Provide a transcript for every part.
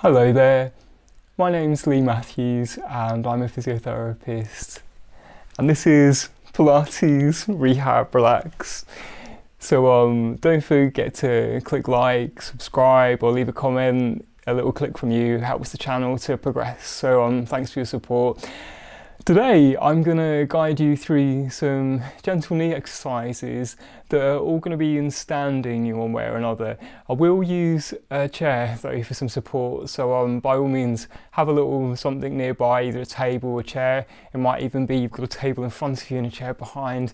Hello there, my name's Lee Matthews and I'm a physiotherapist, and this is Pilates, Rehab, Relax. So don't forget to click like, subscribe or leave a comment. A little click from you helps the channel to progress, so thanks for your support. Today I'm going to guide you through some gentle knee exercises that are all going to be in standing in one way or another. I will use a chair though for some support, so by all means have a little something nearby, either a table or a chair. It might even be you've got a table in front of you and a chair behind.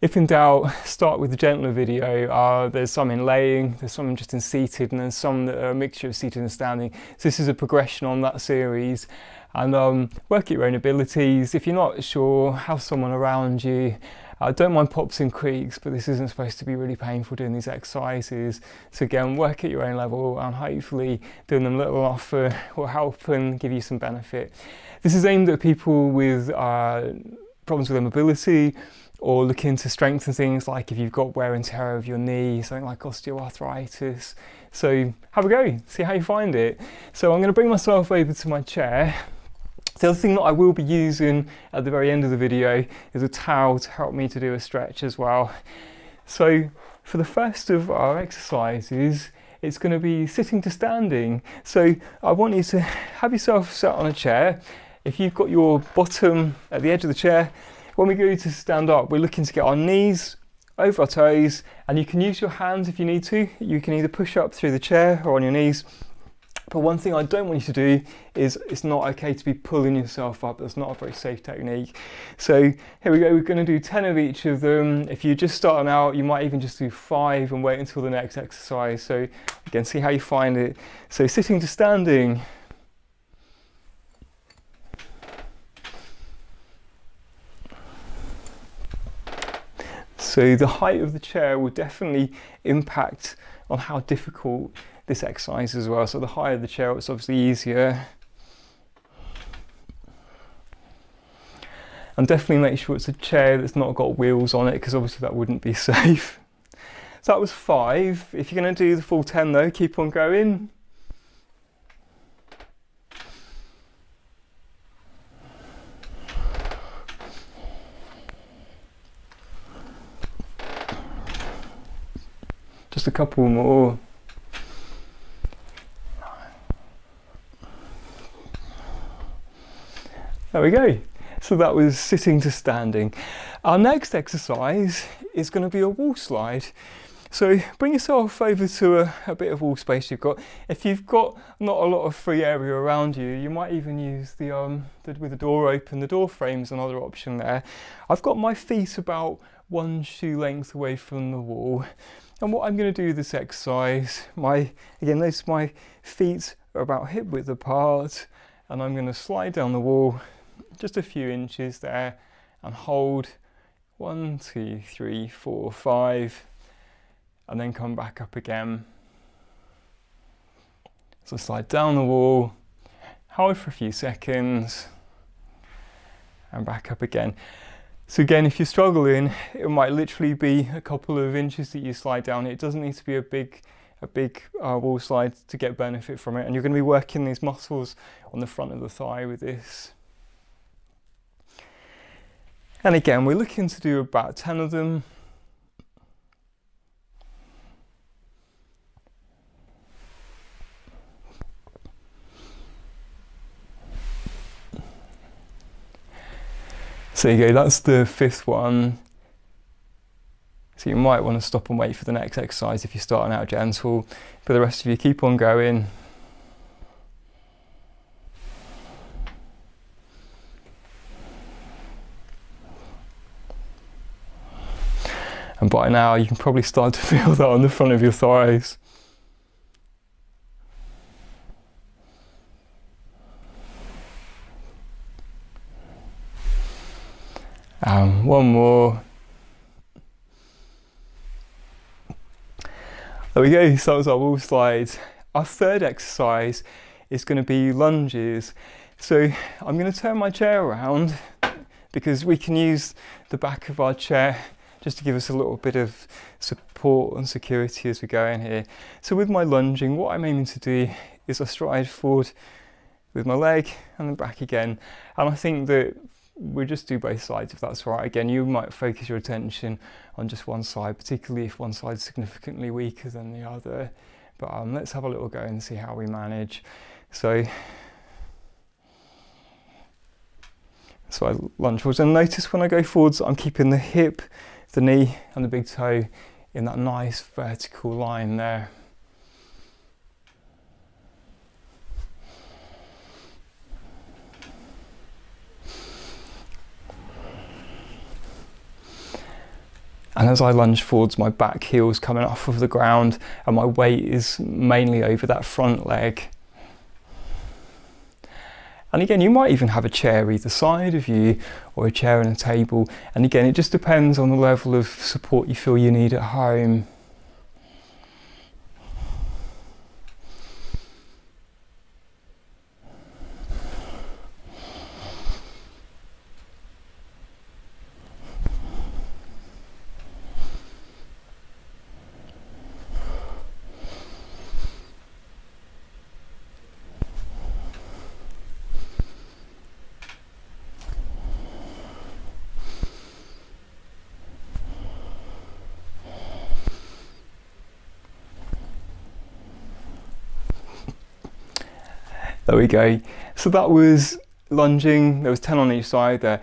If in doubt, start with the gentler video. There's some in laying, there's some just in seated, and there's some that are a mixture of seated and standing. So this is a progression on that series. And work at your own abilities. If you're not sure, have someone around you. Don't mind pops and creaks, but this isn't supposed to be really painful doing these exercises. So again, work at your own level, and hopefully doing them little enough will help and give you some benefit. This is aimed at people with problems with their mobility, or looking to strengthen things like if you've got wear and tear of your knee, something like osteo-arthritis. So have a go, see how you find it. So I'm going to bring myself over to my chair. The other thing that I will be using at the very end of the video is a towel to help me to do a stretch as well. So for the first of our exercises, it's going to be sitting to standing. So I want you to have yourself sat on a chair. If you've got your bottom at the edge of the chair, when we go to stand up, we're looking to get our knees over our toes, and you can use your hands if you need to. You can either push up through the chair or on your knees. But one thing I don't want you to do is, it's not okay to be pulling yourself up. That's not a very safe technique. So here we go, we're going to do 10 of each of them. If you're just starting out, you might even just do 5 and wait until the next exercise. So again, see how you find it. So sitting to standing. So the height of the chair will definitely impact on how difficult this exercise as well. So the higher the chair, it's obviously easier. And definitely make sure it's a chair that's not got wheels on it, because obviously that wouldn't be safe. So that was 5. If you're going to do the full 10 though, keep on going. Just a couple more. There we go. So that was sitting to standing. Our next exercise is going to be a wall slide. So bring yourself over to a bit of wall space you've got. If you've got not a lot of free area around you, you might even use with the door open. The door frame's another option there. I've got my feet about 1 shoe length away from the wall. And what I'm going to do with this exercise, again, notice my feet are about hip width apart, and I'm going to slide down the wall just a few inches there and hold 1, 2, 3, 4, 5, and then come back up again. So slide down the wall, hold for a few seconds, and back up again. So again, if you're struggling, it might literally be a couple of inches that you slide down. It doesn't need to be a big wall slide to get benefit from it. And you're going to be working these muscles on the front of the thigh with this. And again, we're looking to do about 10 of them. So there you go, that's the 5th one. So you might want to stop and wait for the next exercise if you're starting out gentle, but the rest of you keep on going. And by now you can probably start to feel that on the front of your thighs. One more. There we go, so that was our wall slides. Our 3rd exercise is going to be lunges. So I'm going to turn my chair around, because we can use the back of our chair just to give us a little bit of support and security as we go in here. So with my lunging, what I'm aiming to do is I stride forward with my leg and then back again. And I think that we'll just do both sides if that's right. Again, you might focus your attention on just one side, particularly if one side's significantly weaker than the other. But let's have a little go and see how we manage. So I lunge forwards, and notice when I go forwards, I'm keeping the hip, the knee and the big toe in that nice vertical line there. And as I lunge forwards, my back heel's coming off of the ground and my weight is mainly over that front leg. And again, you might even have a chair either side of you or a chair and a table. And again, it just depends on the level of support you feel you need at home. There we go. So that was lunging. There was 10 on each side there.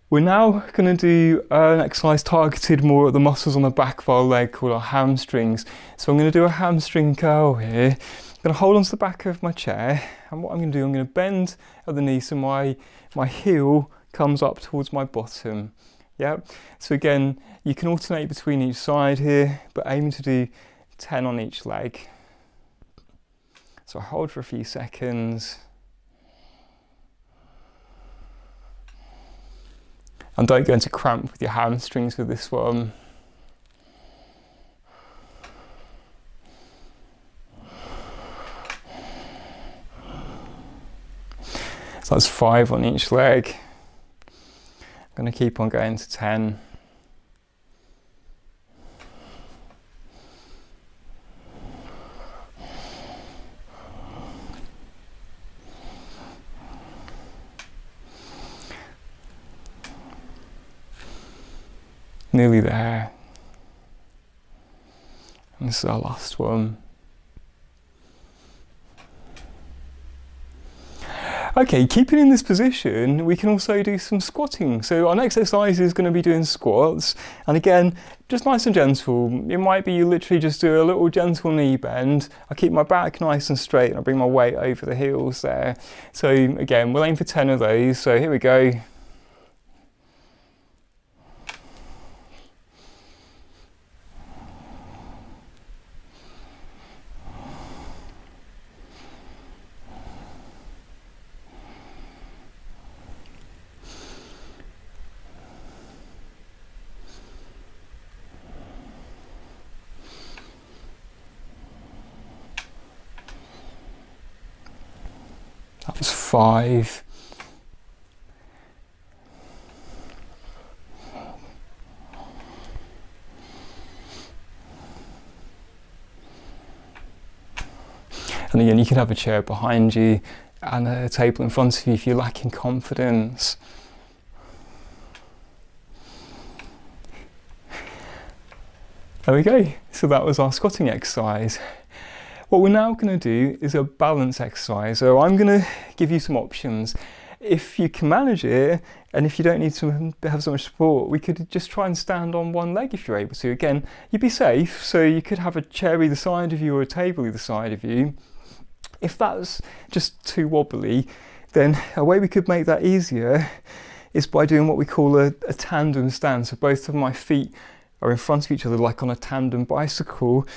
We're now going to do an exercise targeted more at the muscles on the back of our leg called our hamstrings. So I'm going to do a hamstring curl here. I'm going to hold onto the back of my chair, and what I'm going to do, I'm going to bend at the knee so my heel comes up towards my bottom. Yeah. So again, you can alternate between each side here, but aiming to do 10 on each leg. So I hold for a few seconds. And don't go into cramp with your hamstrings with this one. So that's 5 on each leg. I'm going to keep on going to 10. Nearly there. And this is our last one. Okay, keeping in this position, we can also do some squatting. So our next exercise is going to be doing squats. And again, just nice and gentle. It might be you literally just do a little gentle knee bend. I keep my back nice and straight and I bring my weight over the heels there. So again, we'll aim for 10 of those. So here we go. That was 5. And again, you can have a chair behind you and a table in front of you if you're lacking confidence. There we go. So that was our squatting exercise. What we're now going to do is a balance exercise. So I'm going to give you some options. If you can manage it, and if you don't need to have so much support, we could just try and stand on one leg if you're able to. Again, you'd be safe, so you could have a chair either side of you or a table either side of you. If that's just too wobbly, then a way we could make that easier is by doing what we call a tandem stand. So both of my feet are in front of each other like on a tandem bicycle.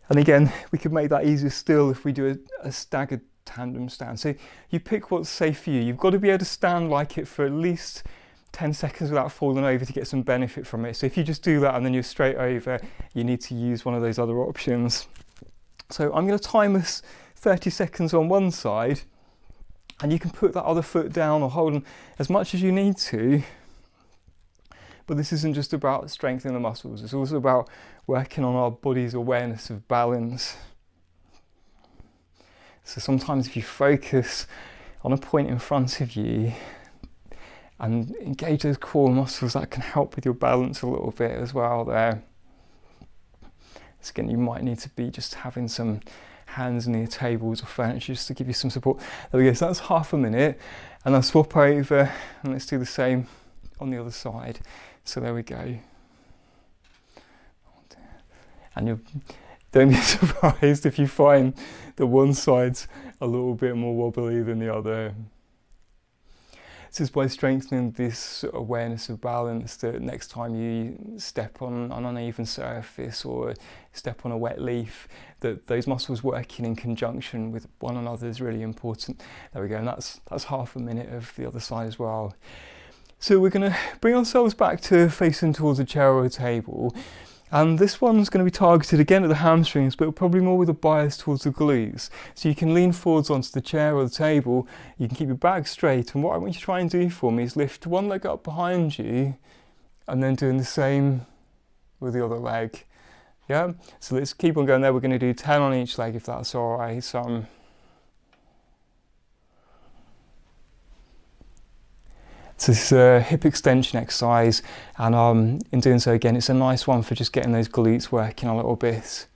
And again, we could make that easier still if we do a staggered tandem stand. So you pick what's safe for you. You've got to be able to stand like it for at least 10 seconds without falling over to get some benefit from it. So if you just do that and then you're straight over, you need to use one of those other options. So I'm going to time us 30 seconds on one side, and you can put that other foot down or hold on as much as you need to. But this isn't just about strengthening the muscles, it's also about working on our body's awareness of balance. So sometimes if you focus on a point in front of you and engage those core muscles, that can help with your balance a little bit as well there. So again, you might need to be just having some hands near tables or furniture just to give you some support. There we go, so that's half a minute, and I'll swap over and let's do the same on the other side. So there we go. And don't be surprised if you find that one side's a little bit more wobbly than the other. This is by strengthening this awareness of balance that next time you step on an uneven surface or step on a wet leaf, that those muscles working in conjunction with one another is really important. There we go, and that's half a minute of the other side as well. So we're going to bring ourselves back to facing towards a chair or a table. And this one's going to be targeted again at the hamstrings, but probably more with a bias towards the glutes. So you can lean forwards onto the chair or the table, you can keep your back straight, and what I want you to try and do for me is lift one leg up behind you, and then doing the same with the other leg. Yeah, so let's keep on going there. We're going to do 10 on each leg if that's alright. So this is a hip extension exercise, and in doing so again, it's a nice one for just getting those glutes working a little bit.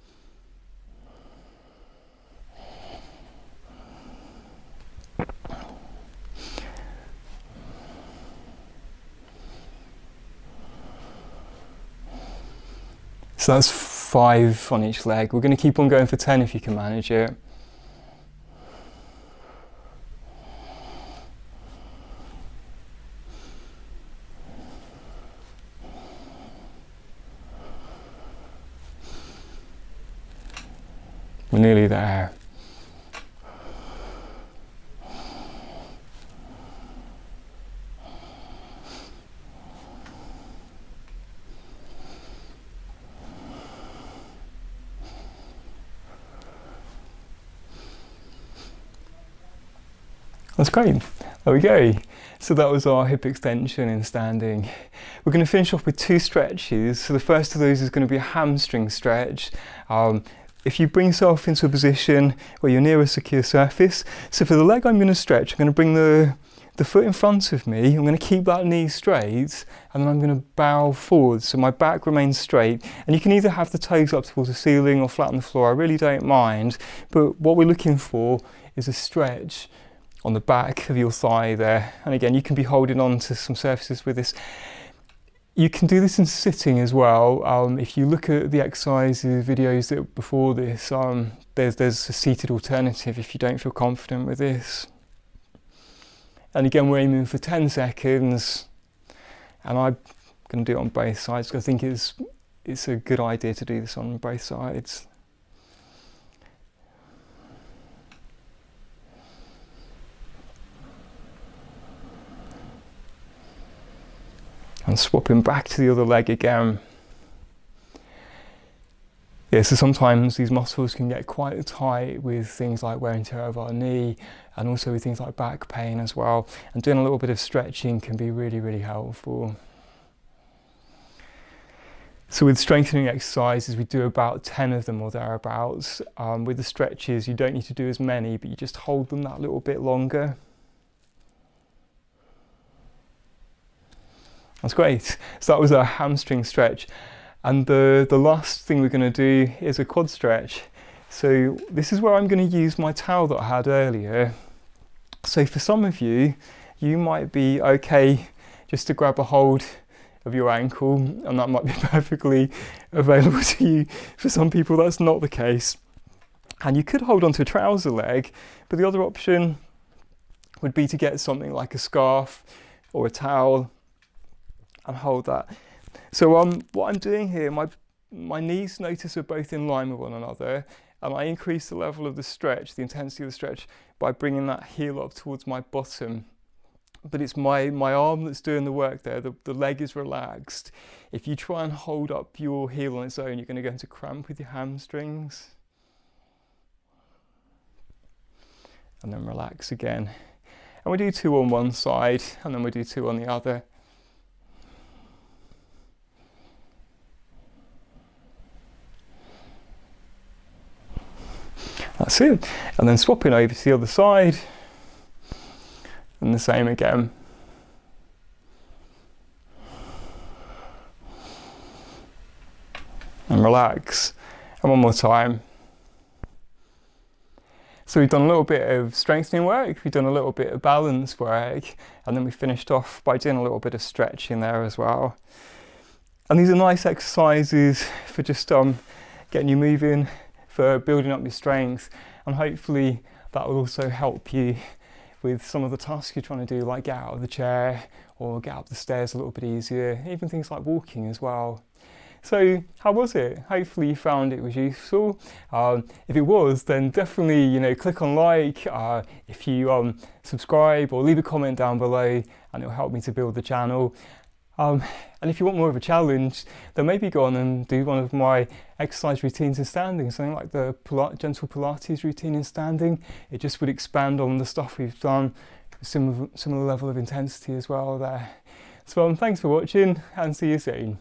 So that's 5 on each leg. We're going to keep on going for 10 if you can manage it. We're nearly there. That's great. There we go. So that was our hip extension in standing. We're going to finish off with 2 stretches. So the first of those is going to be a hamstring stretch. If you bring yourself into a position where you're near a secure surface, so for the leg I'm going to stretch, I'm going to bring the foot in front of me, I'm going to keep that knee straight, and then I'm going to bow forward so my back remains straight. And you can either have the toes up towards the ceiling or flat on the floor, I really don't mind, but what we're looking for is a stretch on the back of your thigh there. And again, you can be holding on to some surfaces with this. You can do this in sitting as well. If you look at the exercises videos that before this, there's a seated alternative if you don't feel confident with this. And again, we're aiming for 10 seconds, and I'm going to do it on both sides because I think it's a good idea to do this on both sides. And swapping back to the other leg again. Yeah, so sometimes these muscles can get quite tight with things like wear and tear of our knee, and also with things like back pain as well. And doing a little bit of stretching can be really, really helpful. So with strengthening exercises, we do about 10 of them or thereabouts. With the stretches, you don't need to do as many, but you just hold them that little bit longer. That's great. So that was our hamstring stretch. And the last thing we're going to do is a quad stretch. So this is where I'm going to use my towel that I had earlier. So for some of you, you might be okay just to grab a hold of your ankle, and that might be perfectly available to you. For some people, that's not the case. And you could hold onto a trouser leg, but the other option would be to get something like a scarf or a towel and hold that. So what I'm doing here, my knees, notice, are both in line with one another, and I increase the level of the stretch, the intensity of the stretch, by bringing that heel up towards my bottom. But it's my arm that's doing the work there, the leg is relaxed. If you try and hold up your heel on its own, you're going to go into cramp with your hamstrings. And then relax again. And we do 2 on one side, and then we do 2 on the other. That's it. And then swapping over to the other side, and the same again. And relax. And one more time. So we've done a little bit of strengthening work, we've done a little bit of balance work, and then we finished off by doing a little bit of stretching there as well. And these are nice exercises for just getting you moving, for building up your strength, and hopefully that will also help you with some of the tasks you're trying to do, like get out of the chair or get up the stairs a little bit easier, even things like walking as well. So how was it? Hopefully you found it was useful. If it was, then definitely click on like. If you subscribe or leave a comment down below, and it'll help me to build the channel. And if you want more of a challenge, then maybe go on and do one of my exercise routines in standing, something like the gentle Pilates routine in standing. It just would expand on the stuff we've done, similar level of intensity as well there. So thanks for watching, and see you soon.